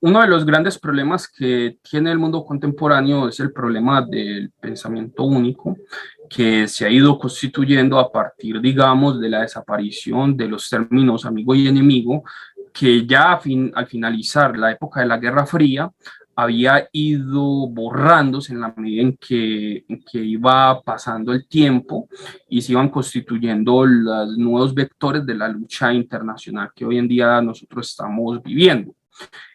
Uno de los grandes problemas que tiene el mundo contemporáneo es el problema del pensamiento único, que se ha ido constituyendo a partir, digamos, de la desaparición de los términos amigo y enemigo, que ya al finalizar la época de la Guerra Fría había ido borrándose en la medida en que iba pasando el tiempo y se iban constituyendo los nuevos vectores de la lucha internacional que hoy en día nosotros estamos viviendo.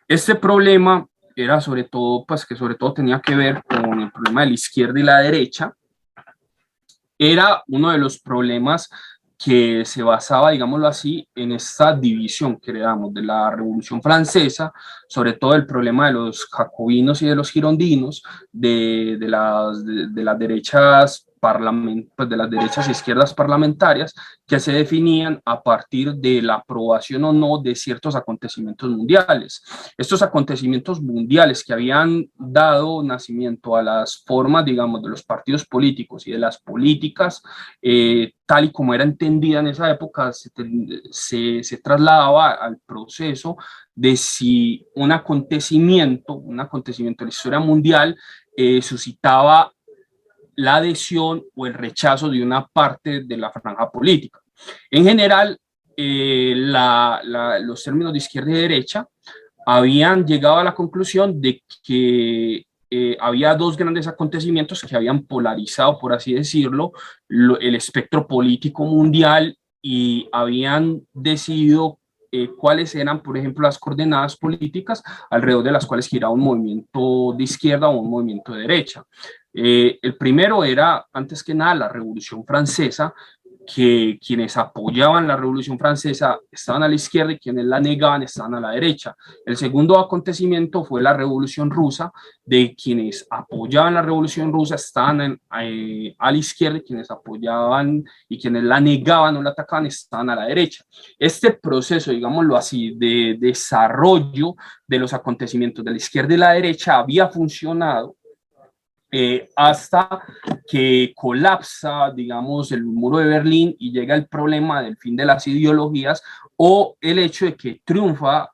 Este problema era sobre todo, pues que sobre todo tenía que ver con el problema de la izquierda y la derecha. Era uno de los problemas que se basaba, digámoslo así, en esta división que heredamos de la Revolución Francesa, sobre todo el problema de los jacobinos y de los girondinos, de las derechas pues de las derechas e izquierdas parlamentarias que se definían a partir de la aprobación o no de ciertos acontecimientos mundiales. Estos acontecimientos mundiales que habían dado nacimiento a las formas, digamos, de los partidos políticos y de las políticas, tal y como era entendida en esa época, se trasladaba al proceso de si un acontecimiento de la historia mundial suscitaba la adhesión o el rechazo de una parte de la franja política. En general, los términos de izquierda y derecha habían llegado a la conclusión de que había dos grandes acontecimientos que habían polarizado, por así decirlo, el espectro político mundial y habían decidido cuáles eran, por ejemplo, las coordenadas políticas alrededor de las cuales giraba un movimiento de izquierda o un movimiento de derecha. El primero era, antes que nada, la Revolución Francesa, que quienes apoyaban la Revolución Francesa estaban a la izquierda y quienes la negaban estaban a la derecha. El segundo acontecimiento fue la Revolución Rusa, de quienes apoyaban la Revolución Rusa estaban a la izquierda y quienes apoyaban y quienes la negaban o la atacaban estaban a la derecha. Este proceso, digámoslo así, de desarrollo de los acontecimientos de la izquierda y la derecha había funcionado hasta que colapsa, digamos, el muro de Berlín y llega el problema del fin de las ideologías o el hecho de que triunfa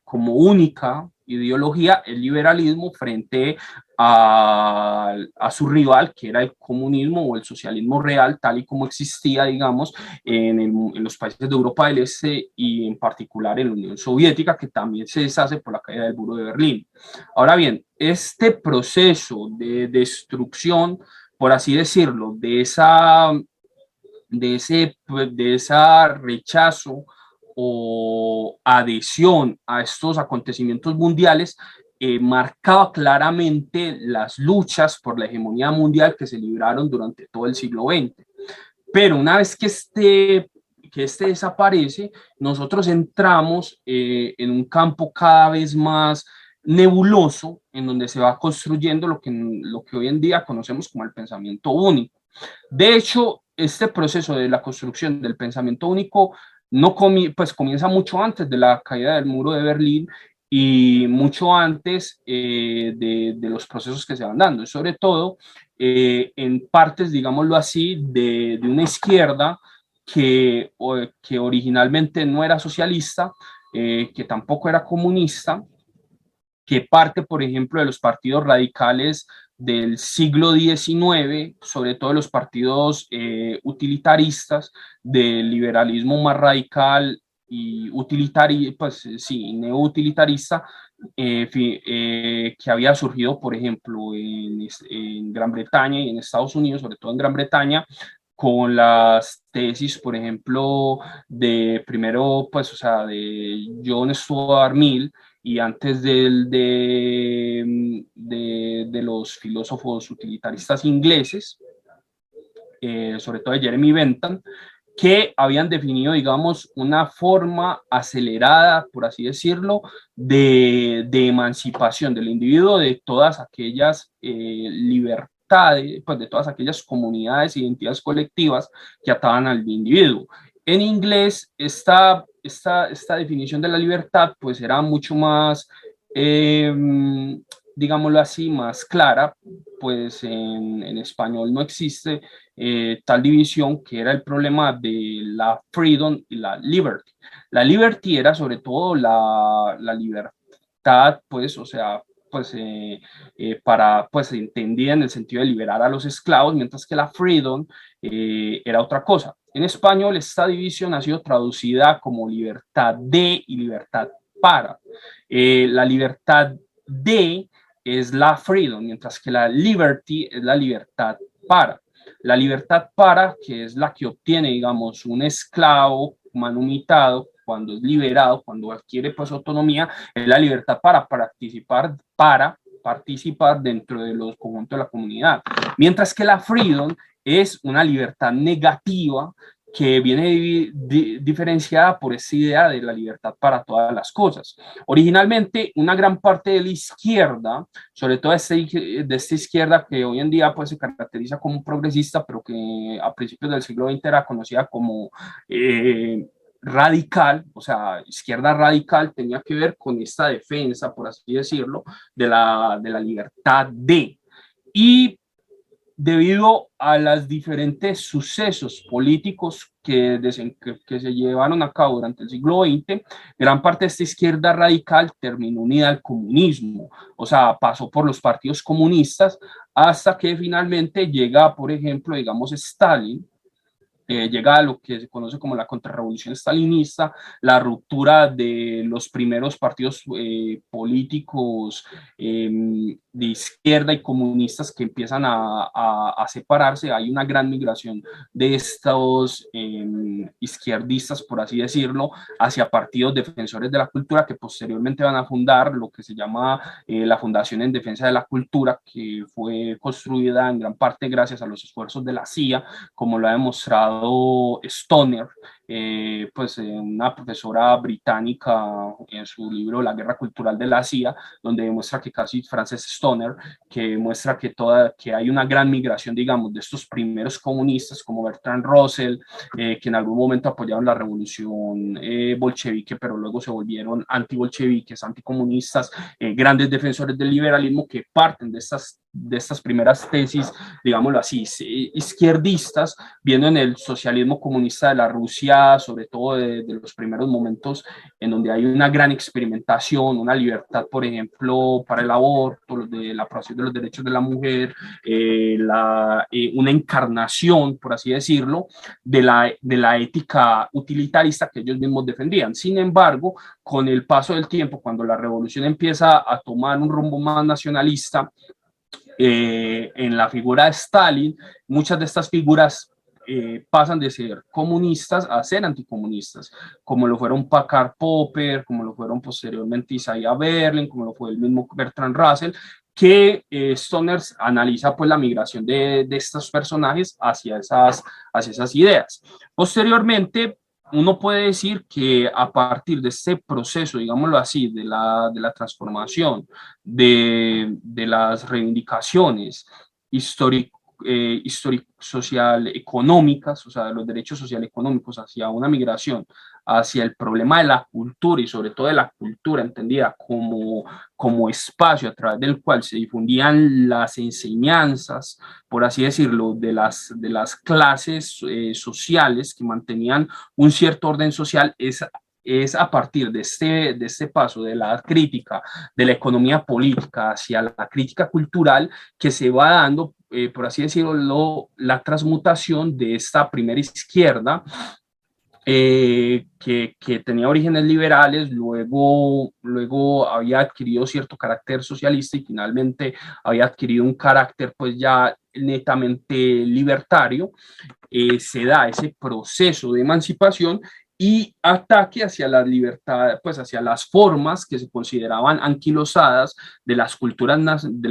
como única ideología el liberalismo frente a su rival, que era el comunismo o el socialismo real, tal y como existía, digamos, en los países de Europa del Este y en particular en la Unión Soviética, que también se deshace por la caída del muro de Berlín. Ahora bien, este proceso de destrucción, por así decirlo, de esa rechazo o adhesión a estos acontecimientos mundiales, marcaba claramente las luchas por la hegemonía mundial que se libraron durante todo el siglo XX. Pero una vez que este desaparece, nosotros entramos en un campo cada vez más nebuloso, en donde se va construyendo lo que hoy en día conocemos como el pensamiento único. De hecho, este proceso de la construcción del pensamiento único no pues comienza mucho antes de la caída del muro de Berlín y mucho antes de los procesos que se van dando, sobre todo en partes, digámoslo así, de una izquierda que originalmente no era socialista, que tampoco era comunista, que parte, por ejemplo, de los partidos radicales del siglo XIX, sobre todo de los partidos utilitaristas, del liberalismo más radical y utilitario, pues sí, neoutilitarista, que había surgido, por ejemplo, en Gran Bretaña y en Estados Unidos, sobre todo en Gran Bretaña, con las tesis, por ejemplo, de primero, pues, o sea, de John Stuart Mill, y antes de los filósofos utilitaristas ingleses, sobre todo de Jeremy Bentham, que habían definido, digamos, una forma acelerada, por así decirlo, de emancipación del individuo de todas aquellas libertades, pues de todas aquellas comunidades e identidades colectivas que ataban al individuo. En inglés, esta definición de la libertad, pues era mucho más, eh, digámoslo así, más clara, pues en español no existe tal división, que era el problema de la freedom y la liberty. La liberty era sobre todo la libertad, libertad, pues, o sea, pues, pues, entendida en el sentido de liberar a los esclavos, mientras que la freedom era otra cosa. En español, esta división ha sido traducida como libertad de y libertad para. La libertad de es la freedom, mientras que la liberty es la libertad para. La libertad para, que es la que obtiene, digamos, un esclavo manumitado cuando es liberado, cuando adquiere pues autonomía, es la libertad para participar dentro de los conjuntos de la comunidad. Mientras que la freedom es una libertad negativa que viene diferenciada por esa idea de la libertad para todas las cosas. Originalmente, una gran parte de la izquierda, sobre todo de esta izquierda que hoy en día pues, se caracteriza como progresista, pero que a principios del siglo XX era conocida como radical, o sea, izquierda radical, tenía que ver con esta defensa, por así decirlo, de la libertad de. Y debido a los diferentes sucesos políticos que se llevaron a cabo durante el siglo XX, gran parte de esta izquierda radical terminó unida al comunismo, o sea, pasó por los partidos comunistas hasta que finalmente llega, por ejemplo, digamos, Stalin, llega a lo que se conoce como la contrarrevolución stalinista, la ruptura de los primeros partidos políticos de izquierda y comunistas que empiezan a separarse. Hay una gran migración de estos izquierdistas, por así decirlo, hacia partidos defensores de la cultura que posteriormente van a fundar lo que se llama la Fundación en Defensa de la Cultura, que fue construida en gran parte gracias a los esfuerzos de la CIA, como lo ha demostrado Stoner, pues una profesora británica en su libro La Guerra Cultural de la CIA, donde demuestra que casi Frances Stoner, que muestra que hay una gran migración, digamos, de estos primeros comunistas como Bertrand Russell, que en algún momento apoyaron la revolución bolchevique, pero luego se volvieron antibolcheviques, anticomunistas, grandes defensores del liberalismo que parten de estas primeras tesis, digámoslo así, izquierdistas, viendo en el socialismo comunista de la Rusia, sobre todo de los primeros momentos en donde hay una gran experimentación, una libertad, por ejemplo, para el aborto, de la aprobación de los derechos de la mujer, una encarnación, por así decirlo, de la ética utilitarista que ellos mismos defendían. Sin embargo, con el paso del tiempo, cuando la revolución empieza a tomar un rumbo más nacionalista, en la figura de Stalin, muchas de estas figuras pasan de ser comunistas a ser anticomunistas, como lo fueron Karl Popper, como lo fueron posteriormente Isaiah Berlin, como lo fue el mismo Bertrand Russell, que Stoner analiza pues la migración de estos personajes hacia esas ideas. Posteriormente, uno puede decir que a partir de este proceso, digámoslo así, de la transformación, de las reivindicaciones históricas, social económicas, o sea, de los derechos social económicos hacia una migración, hacia el problema de la cultura y sobre todo de la cultura entendida como espacio a través del cual se difundían las enseñanzas, por así decirlo, de las clases sociales que mantenían un cierto orden social, es a partir de este paso de la crítica de la economía política hacia la crítica cultural que se va dando, por así decirlo, la transmutación de esta primera izquierda que tenía orígenes liberales, luego había adquirido cierto carácter socialista y finalmente había adquirido un carácter pues ya netamente libertario. Se da ese proceso de emancipación y ataque hacia la libertad, pues hacia las formas que se consideraban anquilosadas de las culturas nacionales, de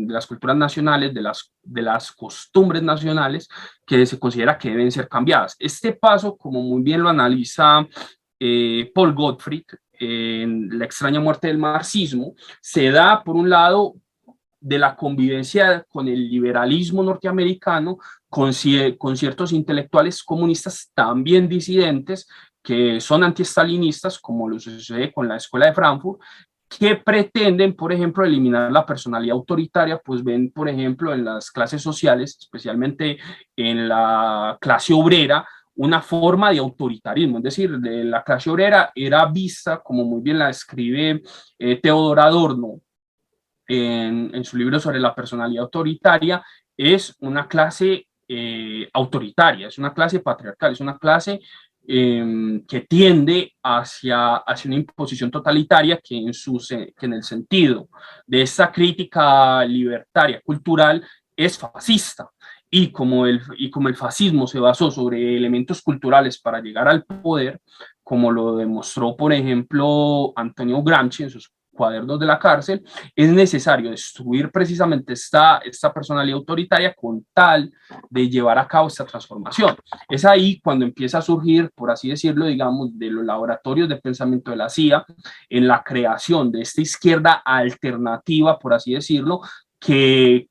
las culturas nacionales, de las costumbres nacionales que se considera que deben ser cambiadas. Este paso, como muy bien lo analiza Paul Gottfried en La extraña muerte del marxismo, se da por un lado de la convivencia con el liberalismo norteamericano, con ciertos intelectuales comunistas también disidentes, que son antiestalinistas, como lo sucede con la Escuela de Frankfurt, que pretenden, por ejemplo, eliminar la personalidad autoritaria, pues ven, por ejemplo, en las clases sociales, especialmente en la clase obrera, una forma de autoritarismo, es decir, la clase obrera era vista, como muy bien la describe Theodor Adorno en su libro sobre la personalidad autoritaria, es una clase autoritaria, es una clase patriarcal, es una clase que tiende hacia una imposición totalitaria que en el sentido de esta crítica libertaria cultural es fascista. Y como el fascismo se basó sobre elementos culturales para llegar al poder, como lo demostró, por ejemplo, Antonio Gramsci en sus cuadernos de la cárcel, es necesario destruir precisamente esta personalidad autoritaria con tal de llevar a cabo esta transformación. Es ahí cuando empieza a surgir, por así decirlo, digamos, de los laboratorios de pensamiento de la CIA, en la creación de esta izquierda alternativa, por así decirlo, que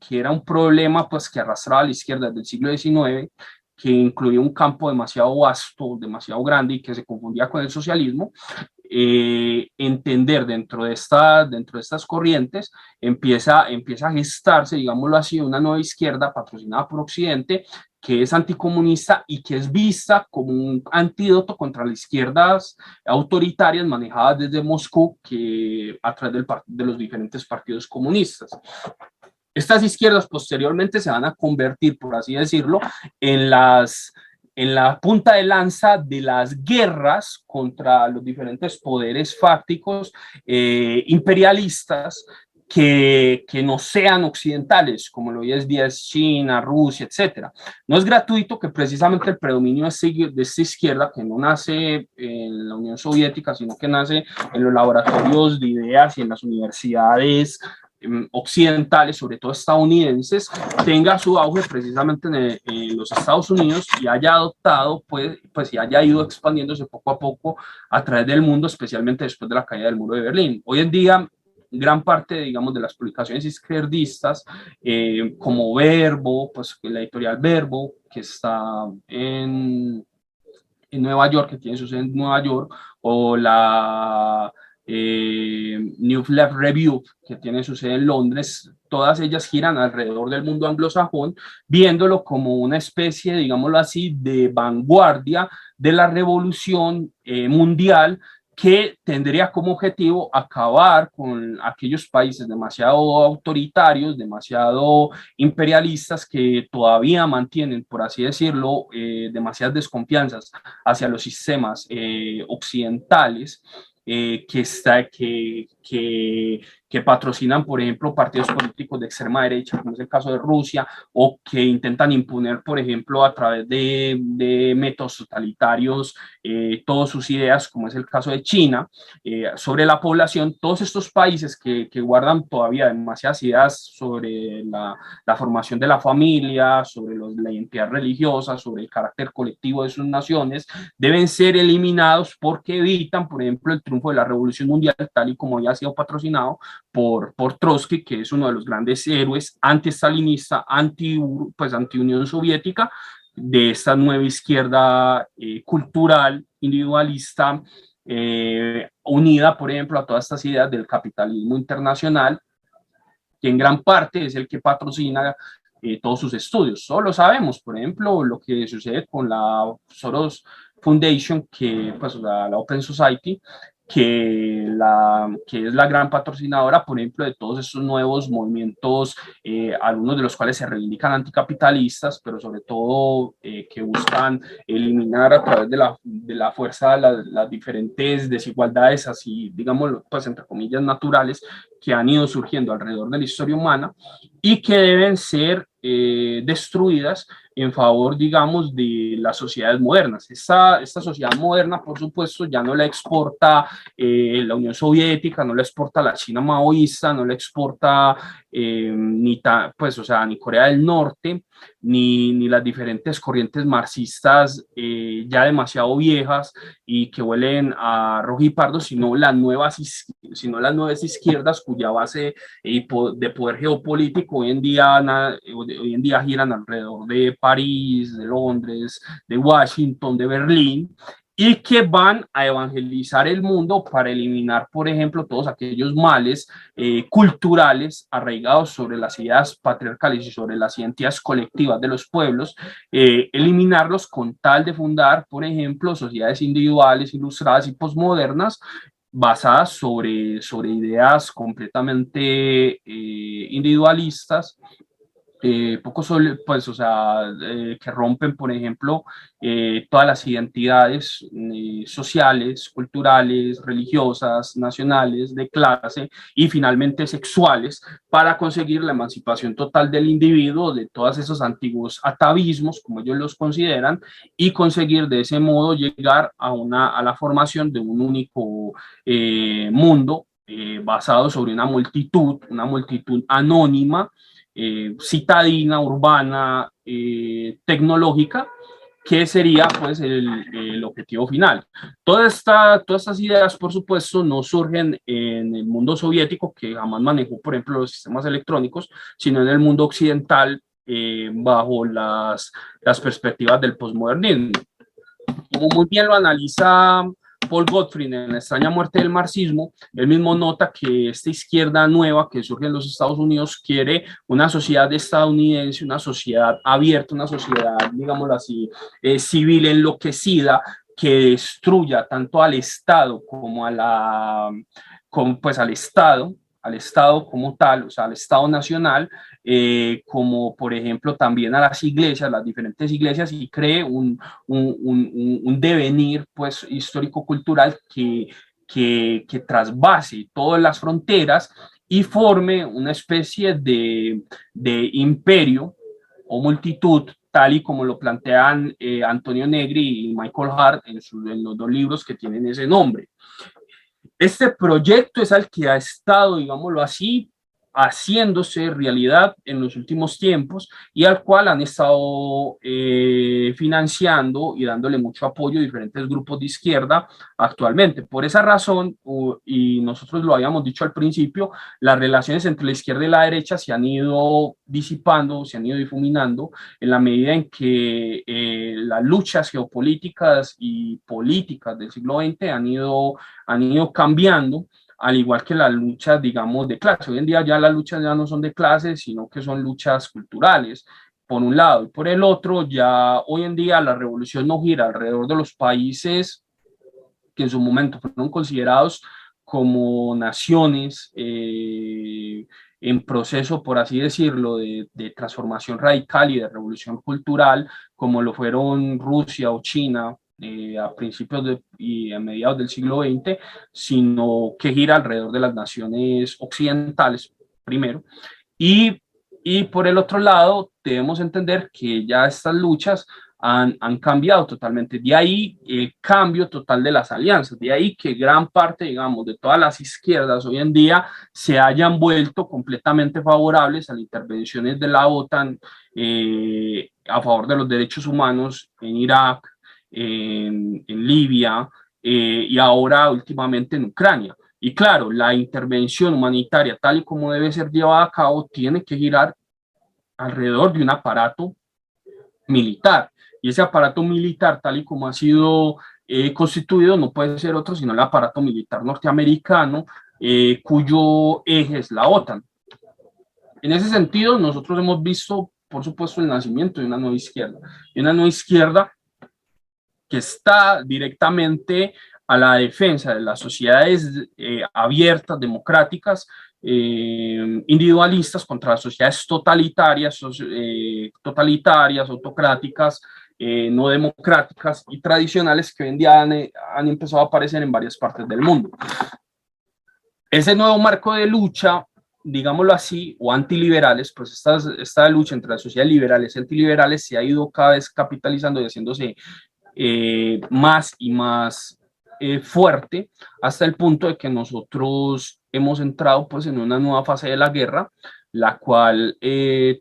era un problema pues, que arrastraba a la izquierda desde el siglo XIX, que incluía un campo demasiado vasto, demasiado grande y que se confundía con el socialismo. Entender dentro de estas corrientes, empieza a gestarse, digámoslo así, una nueva izquierda patrocinada por Occidente, que es anticomunista y que es vista como un antídoto contra las izquierdas autoritarias manejadas desde Moscú, que a través de los diferentes partidos comunistas. Estas izquierdas posteriormente se van a convertir, por así decirlo, en la punta de lanza de las guerras contra los diferentes poderes fácticos imperialistas que no sean occidentales, como lo es día es China, Rusia, etcétera. No es gratuito que precisamente el predominio de esta izquierda, que no nace en la Unión Soviética, sino que nace en los laboratorios de ideas y en las universidades occidentales, sobre todo estadounidenses, tenga su auge precisamente en los Estados Unidos y haya adoptado, pues y haya ido expandiéndose poco a poco a través del mundo, especialmente después de la caída del muro de Berlín. Hoy en día, gran parte, digamos, de las publicaciones izquierdistas, como Verbo, pues la editorial Verbo, que está en Nueva York, que tiene su sede en Nueva York, o la New Left Review, que tiene su sede en Londres, todas ellas giran alrededor del mundo anglosajón, viéndolo como una especie, digámoslo así, de vanguardia de la revolución mundial, que tendría como objetivo acabar con aquellos países demasiado autoritarios, demasiado imperialistas, que todavía mantienen, por así decirlo, demasiadas desconfianzas hacia los sistemas occidentales, que patrocinan, por ejemplo, partidos políticos de extrema derecha, como es el caso de Rusia, o que intentan imponer, por ejemplo, a través de métodos totalitarios, todas sus ideas, como es el caso de China, sobre la población. Todos estos países que guardan todavía demasiadas ideas sobre la formación de la familia, sobre la identidad religiosa, sobre el carácter colectivo de sus naciones, deben ser eliminados porque evitan, por ejemplo, el triunfo de la Revolución Mundial, tal y como ya ha sido patrocinado por Trotsky, que es uno de los grandes héroes anti-stalinista, anti-Unión Soviética, de esta nueva izquierda cultural, individualista, unida, por ejemplo, a todas estas ideas del capitalismo internacional, que en gran parte es el que patrocina todos sus estudios. Solo sabemos, por ejemplo, lo que sucede con la Soros Foundation, que pues la Open Society, que es la gran patrocinadora, por ejemplo, de todos estos nuevos movimientos, algunos de los cuales se reivindican anticapitalistas, pero sobre todo que buscan eliminar a través de la fuerza las diferentes desigualdades, así, digamos, pues entre comillas, naturales, que han ido surgiendo alrededor de la historia humana y que deben ser destruidas en favor, digamos, de las sociedades modernas. Esta sociedad moderna, por supuesto, ya no la exporta la Unión Soviética, no la exporta la China maoísta, no la exporta pues, o sea, ni Corea del Norte, ni las diferentes corrientes marxistas ya demasiado viejas y que huelen a rojo y pardo, sino las nuevas izquierdas cuya base de poder geopolítico hoy en día giran alrededor de París, de Londres, de Washington, de Berlín, y que van a evangelizar el mundo para eliminar, por ejemplo, todos aquellos males culturales arraigados sobre las ideas patriarcales y sobre las identidades colectivas de los pueblos, eliminarlos con tal de fundar, por ejemplo, sociedades individuales, ilustradas y posmodernas, basadas sobre ideas completamente individualistas, pues, o sea, que rompen, por ejemplo, todas las identidades sociales, culturales, religiosas, nacionales, de clase y finalmente sexuales, para conseguir la emancipación total del individuo de todos esos antiguos atavismos, como ellos los consideran, y conseguir de ese modo llegar a la formación de un único mundo basado sobre una multitud anónima, citadina, urbana, tecnológica, que sería pues el objetivo final. Todas estas ideas, por supuesto, no surgen en el mundo soviético, que jamás manejó, por ejemplo, los sistemas electrónicos, sino en el mundo occidental, bajo las perspectivas del posmodernismo. Como muy bien lo analiza Paul Gottfried en La extraña muerte del marxismo, él mismo nota que esta izquierda nueva que surge en los Estados Unidos quiere una sociedad estadounidense, una sociedad abierta, una sociedad, digámoslo así, civil enloquecida, que destruya tanto al Estado como pues al Estado como tal, o sea, al Estado nacional, como por ejemplo también a las iglesias, las diferentes iglesias, y cree un devenir pues histórico-cultural que trasvase todas las fronteras y forme una especie de imperio o multitud, tal y como lo plantean Antonio Negri y Michael Hart en los dos libros que tienen ese nombre. Este proyecto es el que ha estado, digámoslo así, haciéndose realidad en los últimos tiempos y al cual han estado financiando y dándole mucho apoyo a diferentes grupos de izquierda actualmente. Por esa razón, y nosotros lo habíamos dicho al principio, las relaciones entre la izquierda y la derecha se han ido disipando, se han ido difuminando en la medida en que las luchas geopolíticas y políticas del siglo XX han ido cambiando, al igual que las luchas, digamos, de clase. Hoy en día ya las luchas ya no son de clase, sino que son luchas culturales, por un lado. Y por el otro, ya hoy en día la revolución no gira alrededor de los países que en su momento fueron considerados como naciones en proceso, por así decirlo, de transformación radical y de revolución cultural, como lo fueron Rusia o China, a principios y a mediados del siglo XX, sino que gira alrededor de las naciones occidentales primero. Y, y por el otro lado, debemos entender que ya estas luchas han cambiado totalmente. De ahí el cambio total de las alianzas, de ahí que gran parte, digamos, de todas las izquierdas hoy en día se hayan vuelto completamente favorables a las intervenciones de la OTAN a favor de los derechos humanos en Irak, en Libia y ahora últimamente en Ucrania. Y claro, la intervención humanitaria tal y como debe ser llevada a cabo tiene que girar alrededor de un aparato militar. Y ese aparato militar, tal y como ha sido constituido, no puede ser otro sino el aparato militar norteamericano, cuyo eje es la OTAN. En ese sentido, nosotros hemos visto, por supuesto, el nacimiento de una nueva izquierda. Y una nueva izquierda que está directamente a la defensa de las sociedades abiertas, democráticas, individualistas contra las sociedades totalitarias, autocráticas, no democráticas y tradicionales que hoy en día han empezado a aparecer en varias partes del mundo. Ese nuevo marco de lucha, digámoslo así, o antiliberales, pues esta lucha entre las sociedades liberales y antiliberales se ha ido cada vez capitalizando y haciéndose más y más fuerte, hasta el punto de que nosotros hemos entrado pues en una nueva fase de la guerra, la cual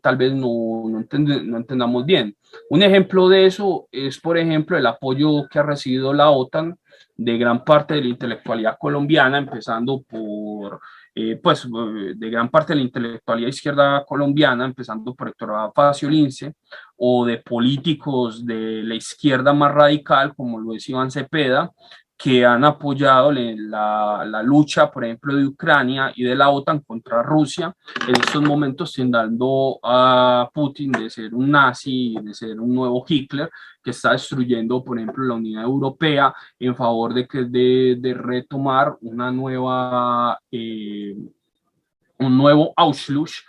tal vez no entendamos bien. Un ejemplo de eso es, por ejemplo, el apoyo que ha recibido la OTAN de gran parte de la intelectualidad colombiana, empezando por de gran parte de la intelectualidad izquierda colombiana, empezando por Héctor Facio Lince, o de políticos de la izquierda más radical, como lo es Iván Cepeda, que han apoyado la lucha, por ejemplo, de Ucrania y de la OTAN contra Rusia, en estos momentos tildando a Putin de ser un nazi, de ser un nuevo Hitler, que está destruyendo, por ejemplo, la Unidad Europea en favor de retomar un nuevo Anschluss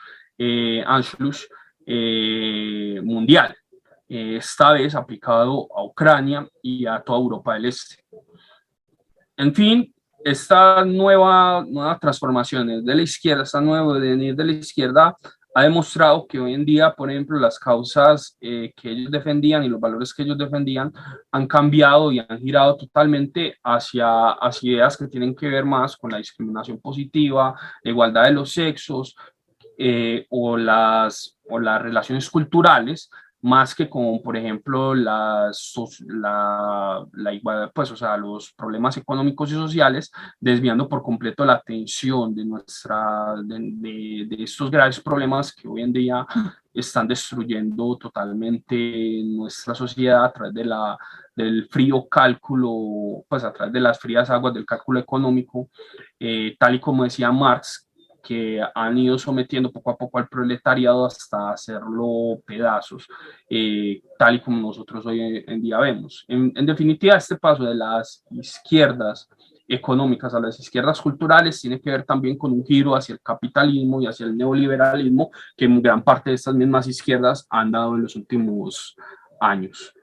mundial, esta vez aplicado a Ucrania y a toda Europa del Este. En fin, esta nueva transformación de la izquierda, esta nueva venir de la izquierda, ha demostrado que hoy en día, por ejemplo, las causas que ellos defendían y los valores que ellos defendían han cambiado y han girado totalmente hacia ideas que tienen que ver más con la discriminación positiva, la igualdad de los sexos, o las relaciones culturales, más que con, por ejemplo, igualdad, pues, o sea, los problemas económicos y sociales, desviando por completo la atención de estos graves problemas que hoy en día están destruyendo totalmente nuestra sociedad a través del frío cálculo, pues a través de las frías aguas del cálculo económico, tal y como decía Marx, que han ido sometiendo poco a poco al proletariado hasta hacerlo pedazos, tal y como nosotros hoy en día vemos. En definitiva, este paso de las izquierdas económicas a las izquierdas culturales tiene que ver también con un giro hacia el capitalismo y hacia el neoliberalismo que en gran parte de estas mismas izquierdas han dado en los últimos años.